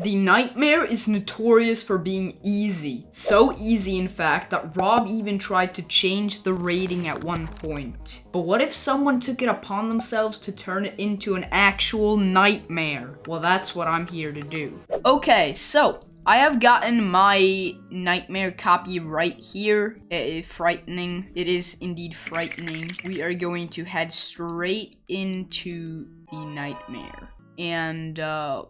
The nightmare is notorious for being easy. So easy, in fact, that Rob even tried to change the rating at one point. But what if someone took it upon themselves to turn it into an actual nightmare? Well, that's what I'm here to do. Okay, so I have gotten my nightmare copy right here. It is frightening. It is indeed frightening. We are going to head straight into the nightmare. And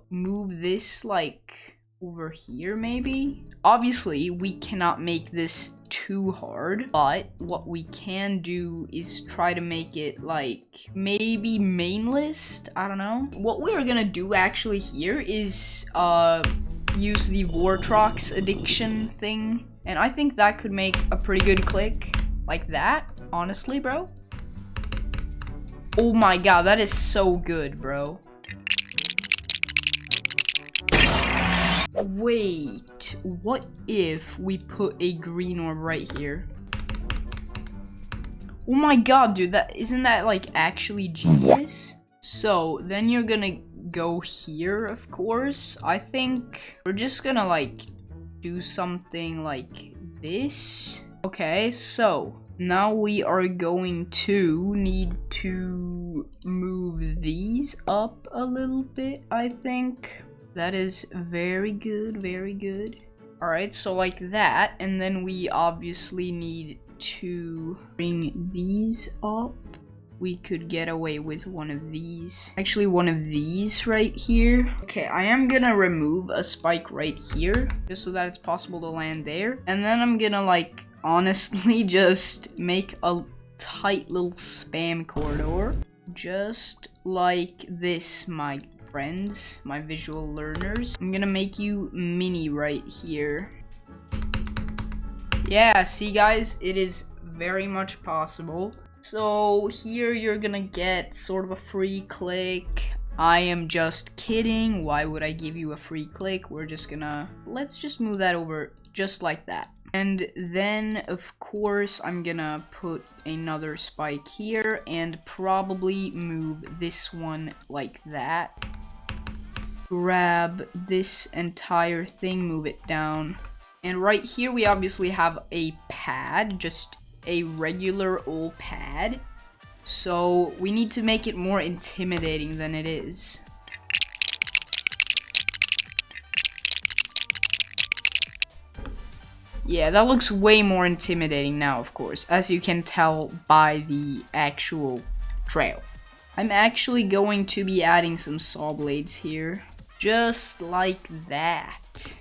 move this like over here maybe. Obviously we cannot make this too hard, but what we can do is try to make it like maybe main list. I don't know. What we are gonna do actually here is use the Vortrox addiction thing, and I think that could make a pretty good click like that, honestly, bro. Oh my god, that is so good, bro. Wait, what if we put a green orb right here? Oh my god, dude, isn't that like actually genius? So then you're gonna go here, of course. I think we're just gonna like do something like this. Okay, so now we are going to need to move these up a little bit, I think. That is very good, very good. All right, so like that, and then we obviously need to bring these up. We could get away with one of these. Actually, one of these right here. Okay, I am gonna remove a spike right here, just so that it's possible to land there. And then I'm gonna like, honestly, just make a tight little spam corridor. Just like this, my friends, my visual learners. I'm gonna make you mini right here. Yeah, see guys, it is very much possible. So here you're gonna get sort of a free click. I am just kidding. Why would I give you a free click? Let's just move that over just like that. And then, of course, I'm gonna put another spike here and probably move this one like that. Grab this entire thing, move it down. And right here, we obviously have a pad, just a regular old pad. So we need to make it more intimidating than it is. Yeah, that looks way more intimidating now, of course, as you can tell by the actual trail. I'm actually going to be adding some saw blades here, just like that.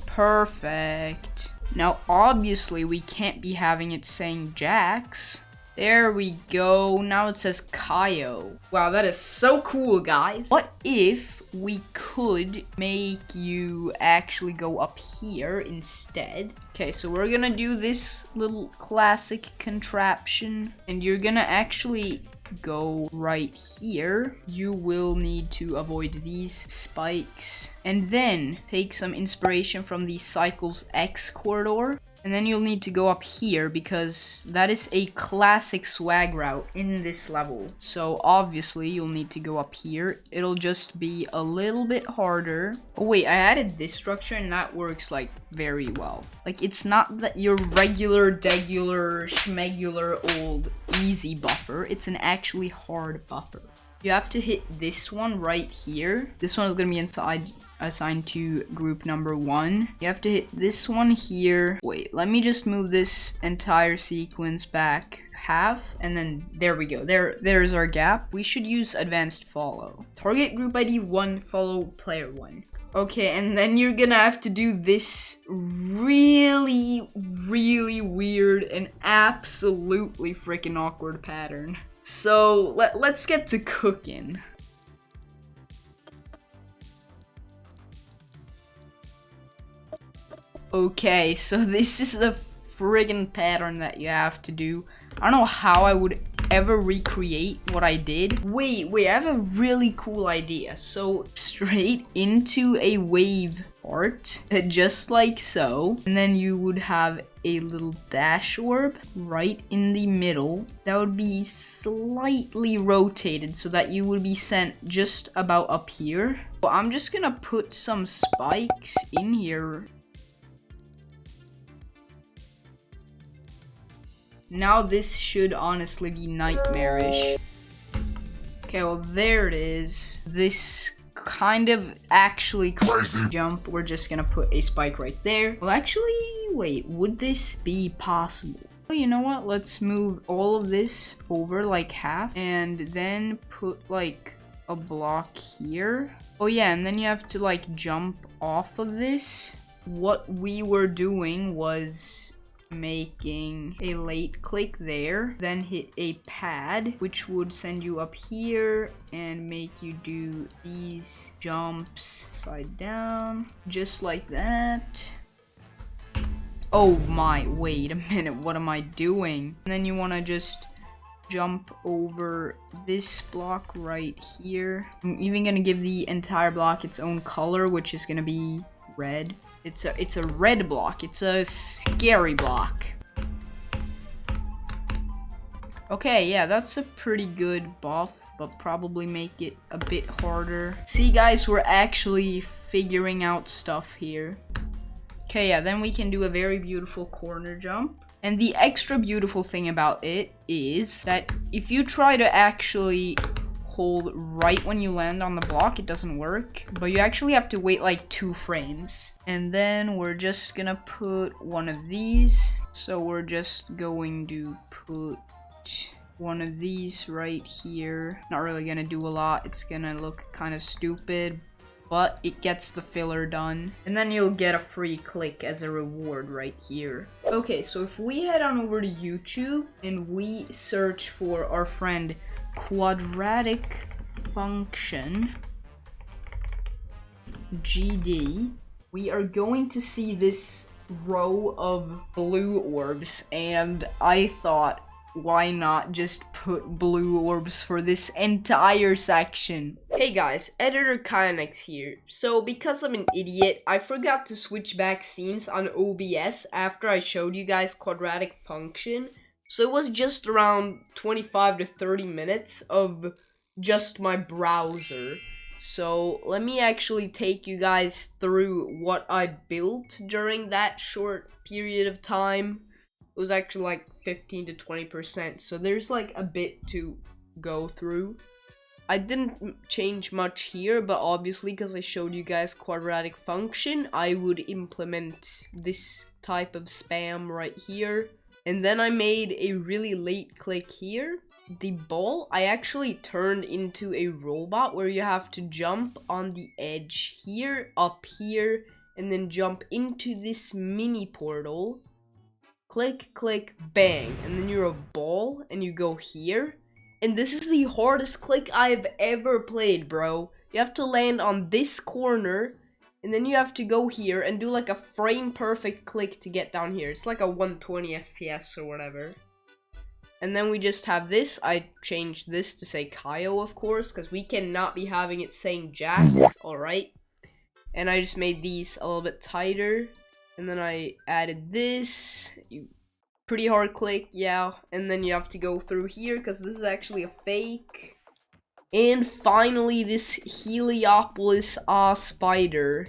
Perfect. Now, obviously, we can't be having it saying Jax. There we go. Now it says Kaio. Wow, that is so cool, guys. What if we could make you actually go up here instead? Okay, so we're gonna do this little classic contraption, and you're gonna actually go right here. You will need to avoid these spikes, and then take some inspiration from the Cycles X corridor. And then you'll need to go up here because that is a classic swag route in this level. So obviously you'll need to go up here. It'll just be a little bit harder. Oh wait, I added this structure and that works like very well. Like it's not that your regular, degular, schmegular old easy buffer. It's an actually hard buffer. You have to hit this one right here. This one is gonna be assigned to group number 1. You have to hit this one here. Wait, let me just move this entire sequence back half, and then there we go. There's our gap. We should use advanced follow. Target group ID 1, follow player 1. Okay, and then you're gonna have to do this really, really weird and absolutely freaking awkward pattern. So let's get to cooking. Okay, so this is the friggin' pattern that you have to do. I don't know how I would ever recreate what I did. Wait, I have a really cool idea. So straight into a wave part, just like so. And then you would have a little dash orb right in the middle. That would be slightly rotated so that you would be sent just about up here. Well, I'm just gonna put some spikes in here. Now this should honestly be nightmarish. Okay, well there it is. This kind of actually crazy jump. We're just gonna put a spike right there. Well, actually, wait, would this be possible? Well, you know what? Let's move all of this over like half and then put like a block here. Oh yeah, and then you have to like jump off of this. What we were doing was making a late click there, then hit a pad, which would send you up here and make you do these jumps side down, just like that. Oh my, wait a minute, what am I doing? And then you want to just jump over this block right here. I'm even gonna give the entire block its own color, which is gonna be red. It's a red block. It's a scary block. Okay, yeah, that's a pretty good buff, but probably make it a bit harder. See, guys, we're actually figuring out stuff here. Okay, yeah, then we can do a very beautiful corner jump. And the extra beautiful thing about it is that if you try to actually hold right when you land on the block, it doesn't work, but you actually have to wait like 2 frames. And then we're just gonna put one of these. So we're just going to put one of these right here. Not really gonna do a lot. It's gonna look kind of stupid, but it gets the filler done. And then you'll get a free click as a reward right here. Okay, so if we head on over to YouTube and we search for our friend quadratic function GD, we are going to see this row of blue orbs, and I thought, why not just put blue orbs for this entire section? Hey guys, Editor Kynex here. So because I'm an idiot, I forgot to switch back scenes on OBS after I showed you guys quadratic function. So it was just around 25 to 30 minutes of just my browser. So let me actually take you guys through what I built during that short period of time. It was actually like 15 to 20%. So there's like a bit to go through. I didn't change much here, but obviously because I showed you guys quadratic function, I would implement this type of spam right here. And then I made a really late click here. The ball, I actually turned into a robot where you have to jump on the edge here, up here, and then jump into this mini portal. Click, click, bang. And then you're a ball and you go here. And this is the hardest click I've ever played, bro. You have to land on this corner. And then you have to go here and do like a frame perfect click to get down here. It's like a 120 FPS or whatever. And then we just have this. I changed this to say Kaio, of course, because we cannot be having it saying Jax. Alright. And I just made these a little bit tighter. And then I added this. Pretty hard click, yeah. And then you have to go through here because this is actually a fake. And finally, this Heliopolis spider.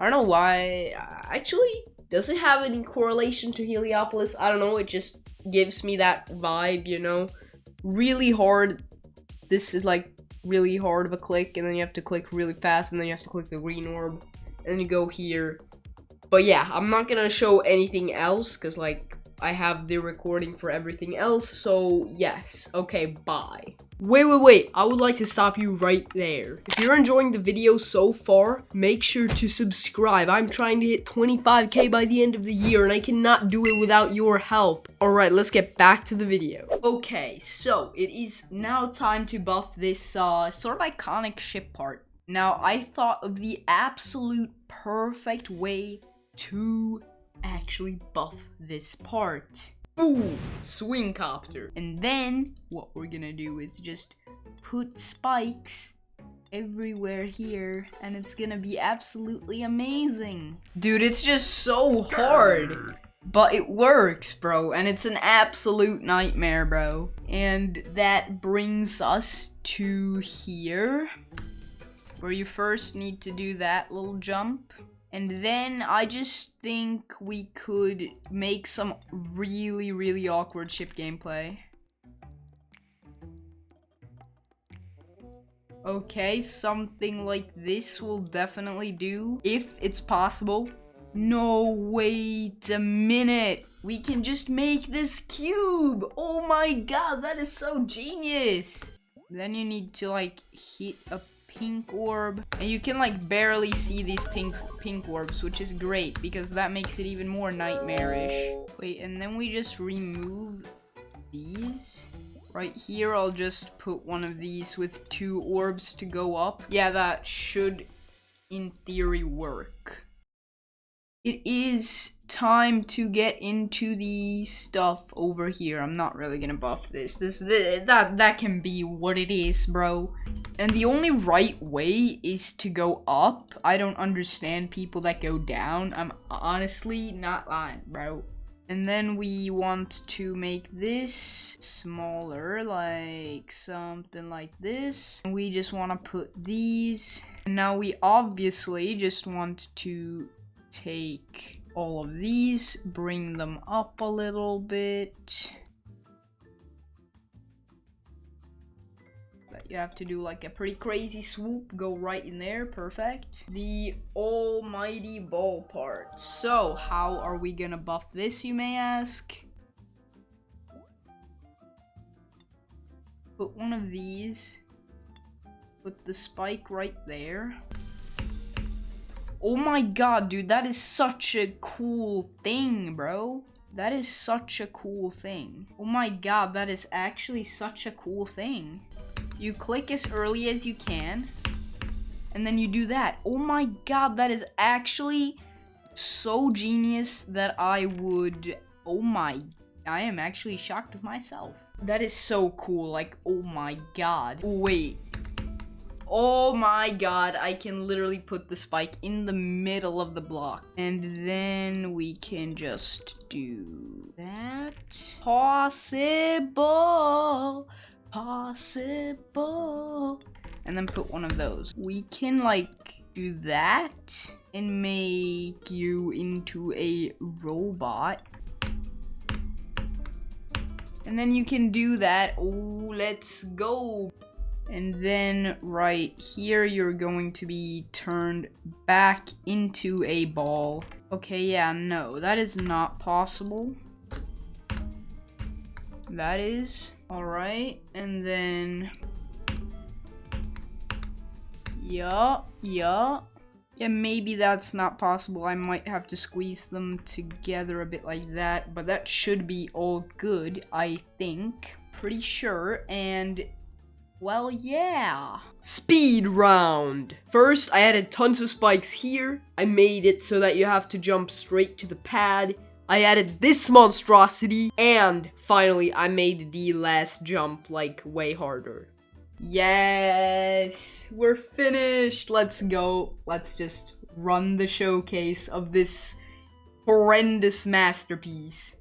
I don't know why. Actually, does it have any correlation to Heliopolis? I don't know. It just gives me that vibe, you know. Really hard. This is like really hard of a click. And then you have to click really fast. And then you have to click the green orb. And then you go here. But yeah, I'm not going to show anything else. Because like, I have the recording for everything else. So yes. Okay, bye. Wait, I would like to stop you right there. If you're enjoying the video so far, make sure to subscribe. I'm trying to hit 25k by the end of the year, and I cannot do it without your help. Alright, let's get back to the video. Okay, so it is now time to buff this sort of iconic ship part. Now, I thought of the absolute perfect way to actually buff this part. Boom! Swing copter. And then what we're gonna do is just put spikes everywhere here, and it's gonna be absolutely amazing. Dude, it's just so hard, but it works, bro, and it's an absolute nightmare, bro. And that brings us to here. where you first need to do that little jump. And then I just think we could make some really, really awkward ship gameplay. Okay, something like this will definitely do, if it's possible. No, wait a minute. We can just make this cube. Oh my god, that is so genius. Then you need to like hit a pink orb, and you can like barely see these pink orbs, which is great because that makes it even more nightmarish. Wait, and then we just remove these. Right here, I'll just put one of these with 2 orbs to go up. Yeah, that should, in theory, work. It is time to get into the stuff over here. I'm not really gonna buff this. That can be what it is, bro. And the only right way is to go up. I don't understand people that go down. I'm honestly not lying, bro. And then we want to make this smaller, like something like this. And we just want to put these. And now we obviously just want to take all of these, bring them up a little bit. You have to do like a pretty crazy swoop, go right in there, perfect. The almighty ball part. So how are we gonna buff this, you may ask? Put one of these, put the spike right there. Oh my god, dude, that is such a cool thing, bro. That is such a cool thing. Oh my god, that is actually such a cool thing. You click as early as you can, and then you do that. Oh my god, that is actually so genius that I am actually shocked with myself. That is so cool, like, oh my god. Wait. Oh my god, I can literally put the spike in the middle of the block. And then we can just do that. Possible. And then put one of those. We can like do that and make you into a robot. And then you can do that. Oh, let's go. And then right here, you're going to be turned back into a ball. Okay, yeah, no, that is not possible. That is. Alright, and then... Yeah, maybe that's not possible. I might have to squeeze them together a bit like that, but that should be all good, I think. Pretty sure, and... well, yeah. Speed round. First, I added tons of spikes here. I made it so that you have to jump straight to the pad. I added this monstrosity, and finally, I made the last jump, like, way harder. Yes! We're finished! Let's go. Let's just run the showcase of this horrendous masterpiece.